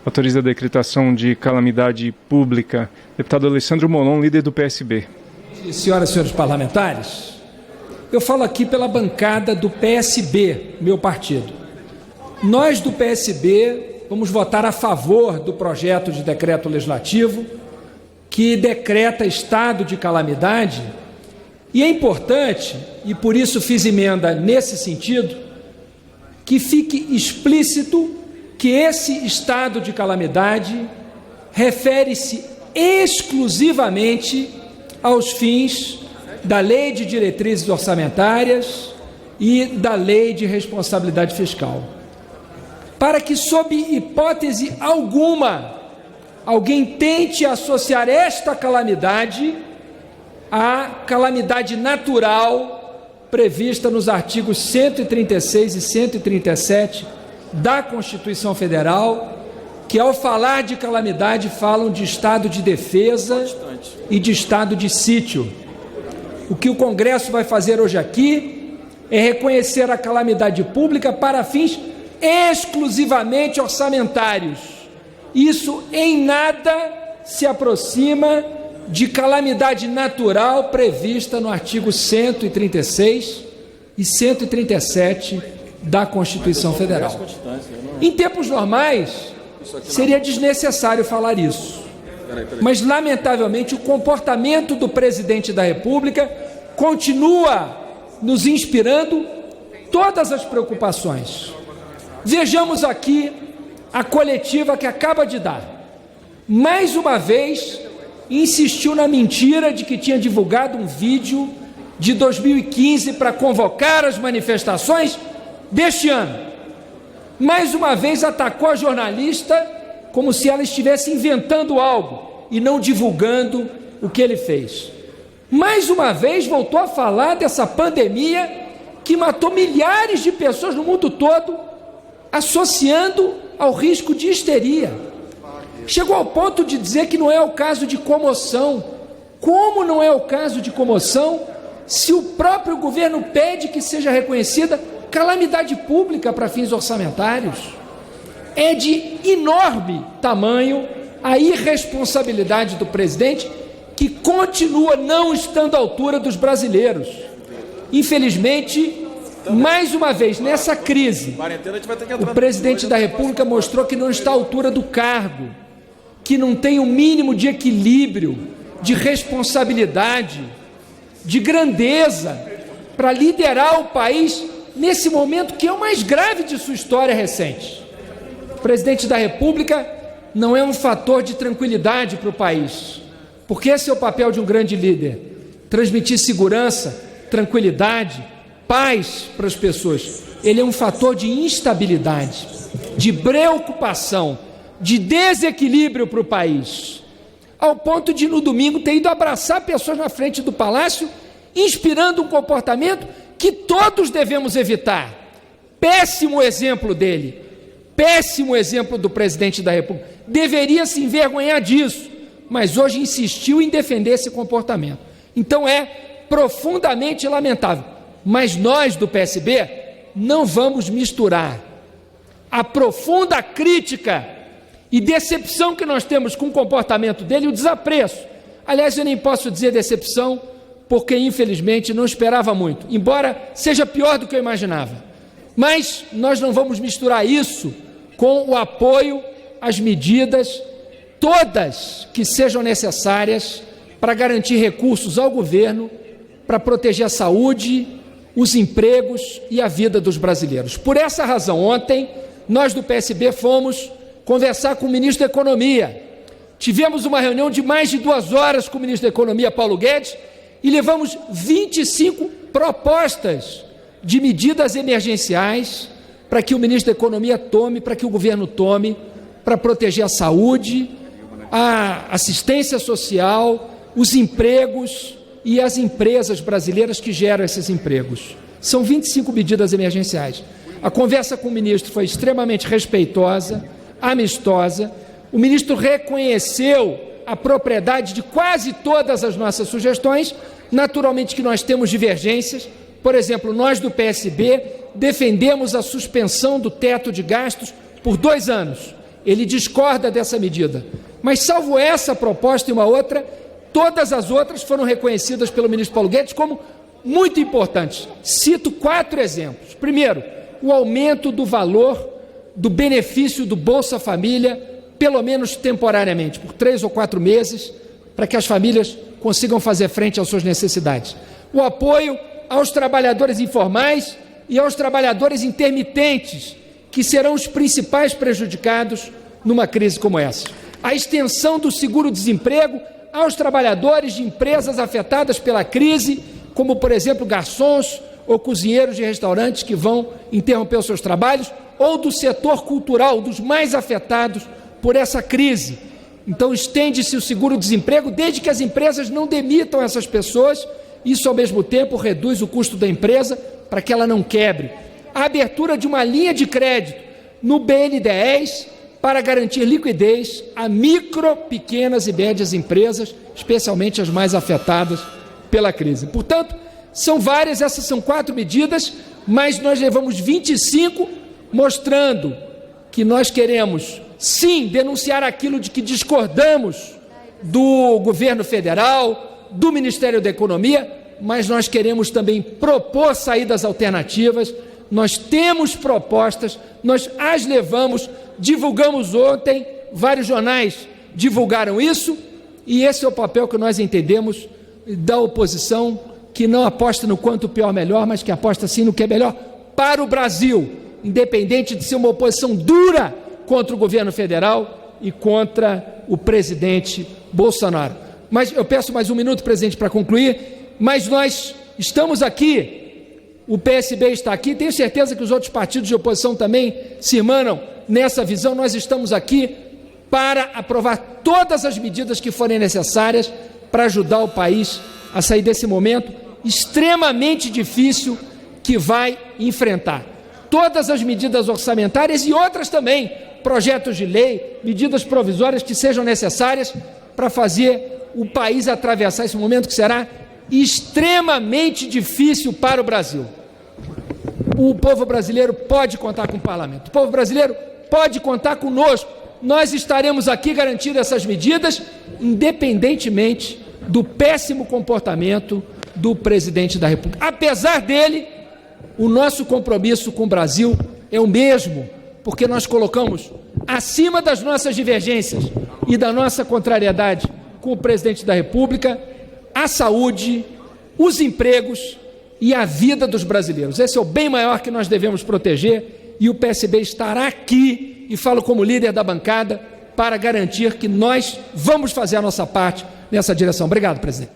Autoriza a decretação de calamidade pública. Deputado Alessandro Molon, líder do PSB. Senhoras e senhores parlamentares, eu falo aqui pela bancada do PSB, meu partido. Nós do PSB vamos votar a favor do projeto de decreto legislativo que decreta estado de calamidade, e é importante, e por isso fiz emenda nesse sentido, que fique explícito que esse estado de calamidade refere-se exclusivamente aos fins da Lei de Diretrizes Orçamentárias e da Lei de Responsabilidade Fiscal. Para que, sob hipótese alguma, alguém tente associar esta calamidade à calamidade natural prevista nos artigos 136 e 137 da Constituição Federal, que, ao falar de calamidade, falam de estado de defesa e de estado de sítio. O que o Congresso vai fazer hoje aqui é reconhecer a calamidade pública para fins exclusivamente orçamentários. Isso em nada se aproxima de calamidade natural prevista no artigo 136 e 137 da Constituição Federal. Em tempos normais, seria desnecessário falar isso. Mas, lamentavelmente, o comportamento do presidente da República continua nos inspirando todas as preocupações. Vejamos aqui a coletiva que acaba de dar. Mais uma vez, insistiu na mentira de que tinha divulgado um vídeo de 2015 para convocar as manifestações deste ano. Mais uma vez atacou a jornalista como se ela estivesse inventando algo e não divulgando o que ele fez. Mais uma vez voltou a falar dessa pandemia que matou milhares de pessoas no mundo todo, associando ao risco de histeria. Chegou ao ponto de dizer que não é o caso de comoção. Como não é o caso de comoção, se o próprio governo pede que seja reconhecida calamidade pública para fins orçamentários? É de enorme tamanho a irresponsabilidade do presidente, que continua não estando à altura dos brasileiros. Infelizmente, mais uma vez, nessa crise, o presidente da República mostrou que não está à altura do cargo, que não tem o mínimo de equilíbrio, de responsabilidade, de grandeza para liderar o país nesse momento que é o mais grave de sua história recente. O presidente da República não é um fator de tranquilidade para o país, porque esse é o papel de um grande líder: transmitir segurança, tranquilidade, paz para as pessoas. Ele é um fator de instabilidade, de preocupação, de desequilíbrio para o país, ao ponto de, no domingo, ter ido abraçar pessoas na frente do Palácio, inspirando um comportamento que todos devemos evitar. Péssimo exemplo dele, péssimo exemplo do presidente da República. Deveria se envergonhar disso, mas hoje insistiu em defender esse comportamento. Então é profundamente lamentável. Mas nós do PSB não vamos misturar a profunda crítica e decepção que nós temos com o comportamento dele e o desapreço. Aliás, eu nem posso dizer decepção, porque infelizmente não esperava muito, embora seja pior do que eu imaginava. Mas nós não vamos misturar isso com o apoio às medidas, todas que sejam necessárias para garantir recursos ao governo, para proteger a saúde, os empregos e a vida dos brasileiros. Por essa razão, ontem, nós do PSB fomos conversar com o ministro da Economia. Tivemos uma reunião de mais de 2 horas com o ministro da Economia, Paulo Guedes, e levamos 25 propostas de medidas emergenciais para que o ministro da Economia tome, para que o governo tome, para proteger a saúde, a assistência social, os empregos e as empresas brasileiras que geram esses empregos. São 25 medidas emergenciais. A conversa com o ministro foi extremamente respeitosa, amistosa. O ministro reconheceu a propriedade de quase todas as nossas sugestões. Naturalmente que nós temos divergências. Por exemplo, nós do PSB defendemos a suspensão do teto de gastos por 2 anos. ele discorda dessa medida. Mas, salvo essa proposta e uma outra, todas as outras foram reconhecidas pelo ministro Paulo Guedes como muito importantes. Cito 4 exemplos. Primeiro, o aumento do valor do benefício do Bolsa Família, pelo menos temporariamente, por 3 ou 4 meses, para que as famílias consigam fazer frente às suas necessidades. O apoio aos trabalhadores informais e aos trabalhadores intermitentes, que serão os principais prejudicados numa crise como essa. A extensão do seguro-desemprego aos trabalhadores de empresas afetadas pela crise, como, por exemplo, garçons ou cozinheiros de restaurantes que vão interromper os seus trabalhos, ou do setor cultural, dos mais afetados por essa crise. Então, estende-se o seguro-desemprego desde que as empresas não demitam essas pessoas. Isso, ao mesmo tempo, reduz o custo da empresa para que ela não quebre. A abertura de uma linha de crédito no BNDES para garantir liquidez a micro, pequenas e médias empresas, especialmente as mais afetadas pela crise. Portanto, são várias, essas são 4 medidas, mas nós levamos 25, mostrando que nós queremos, sim, denunciar aquilo de que discordamos do governo federal, do Ministério da Economia, mas nós queremos também propor saídas alternativas. Nós temos propostas, nós as levamos, divulgamos ontem, vários jornais divulgaram isso, e esse é o papel que nós entendemos da oposição, que não aposta no quanto pior melhor, mas que aposta sim no que é melhor para o Brasil, independente de ser uma oposição dura contra o governo federal e contra o presidente Bolsonaro. Mas eu peço mais um minuto, presidente, para concluir, mas nós estamos aqui, o PSB está aqui, tenho certeza que os outros partidos de oposição também se irmanam nessa visão. Nós estamos aqui para aprovar todas as medidas que forem necessárias para ajudar o país a sair desse momento extremamente difícil que vai enfrentar. Todas as medidas orçamentárias e outras também, projetos de lei, medidas provisórias que sejam necessárias para fazer o país atravessar esse momento que será extremamente difícil para o Brasil. O povo brasileiro pode contar com o parlamento, o povo brasileiro pode contar conosco. Nós estaremos aqui garantindo essas medidas, independentemente do péssimo comportamento do presidente da República. Apesar dele, o nosso compromisso com o Brasil é o mesmo, porque nós colocamos acima das nossas divergências e da nossa contrariedade com o presidente da República a saúde, os empregos e a vida dos brasileiros. Esse é o bem maior que nós devemos proteger, e o PSB estará aqui, e falo como líder da bancada, para garantir que nós vamos fazer a nossa parte nessa direção. Obrigado, presidente.